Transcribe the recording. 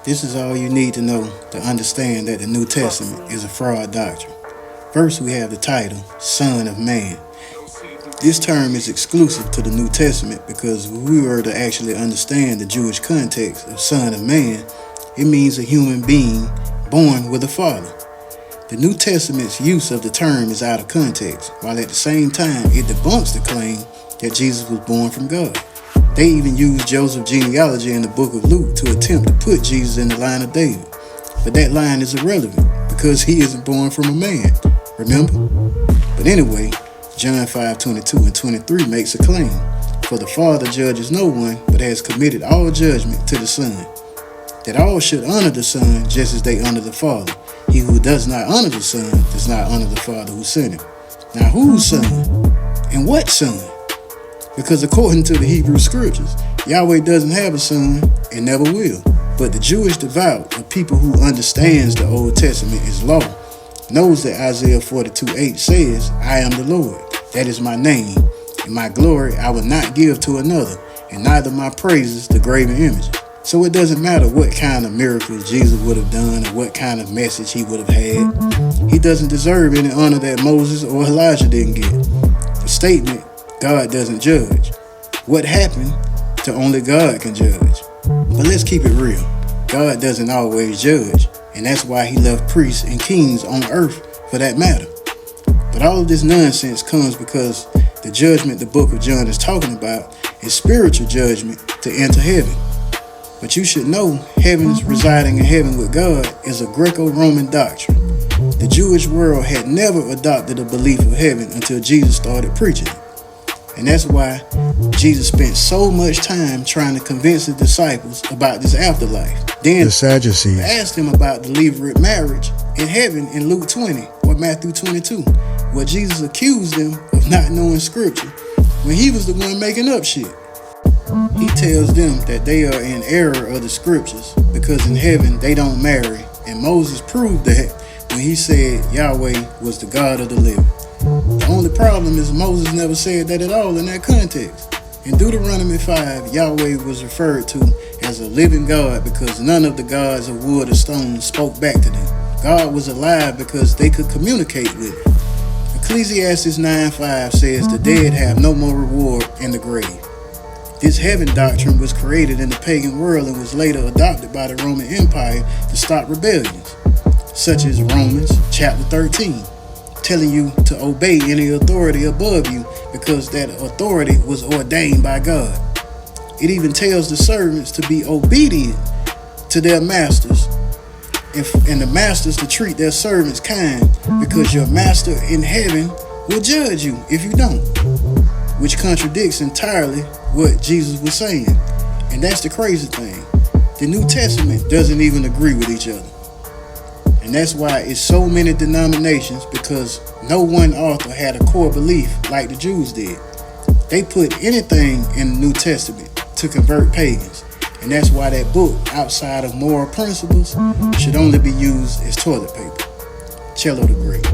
This is all you need to know to understand that the New Testament is a fraud doctrine. First, we have the title, Son of Man. This term is exclusive to the New Testament because if we were to actually understand the Jewish context of Son of Man, it means a human being born with a father. The New Testament's use of the term is out of context, while at the same time it debunks the claim that Jesus was born from God. They even use Joseph's genealogy in the book of Luke to attempt to put Jesus in the line of David. But that line is irrelevant because he isn't born from a man, remember? But anyway, John 5:22 and 23 makes a claim. For the Father judges no one, but has committed all judgment to the Son, that all should honor the Son just as they honor the Father. He who does not honor the Son does not honor the Father who sent him. Now whose Son? And what Son? Because according to the Hebrew scriptures, Yahweh doesn't have a son and never will. But the Jewish devout, or people who understands the Old Testament is law, knows that Isaiah 42:8 says, I am the Lord, that is my name, and my glory I will not give to another, and neither my praises to graven images. So it doesn't matter what kind of miracles Jesus would have done or what kind of message he would have had. He doesn't deserve any honor that Moses or Elijah didn't get. The statement, God doesn't judge. What happened to only God can judge. But let's keep it real. God doesn't always judge, and that's why he left priests and kings on earth for that matter. But all of this nonsense comes because the judgment the book of John is talking about is spiritual judgment to enter heaven. But you should know heaven's residing in heaven with God is a Greco-Roman doctrine. The Jewish world had never adopted a belief of heaven until Jesus started preaching it. And that's why Jesus spent so much time trying to convince the disciples about this afterlife. Then the Sadducees asked him about the Levirate marriage in heaven in Luke 20 or Matthew 22, where Jesus accused them of not knowing scripture when he was the one making up shit. He tells them that they are in error of the scriptures because in heaven they don't marry, and Moses proved that when he said Yahweh was the God of the living. The only problem is Moses never said that at all in that context. In Deuteronomy 5, Yahweh was referred to as a living God because none of the gods of wood or stone spoke back to them. God was alive because they could communicate with him. Ecclesiastes 9:5 says the dead have no more reward in the grave. This heaven doctrine was created in the pagan world and was later adopted by the Roman Empire to stop rebellions, such as Romans chapter 13. Telling you to obey any authority above you because that authority was ordained by God. It even tells the servants to be obedient to their masters and the masters to treat their servants kind because your master in heaven will judge you if you don't, which contradicts entirely what Jesus was saying. And that's the crazy thing. The New Testament doesn't even agree with each other. And that's why it's so many denominations, because no one author had a core belief like the Jews did. They put anything in the New Testament to convert pagans. And that's why that book, outside of moral principles, should only be used as toilet paper. Cello the Great.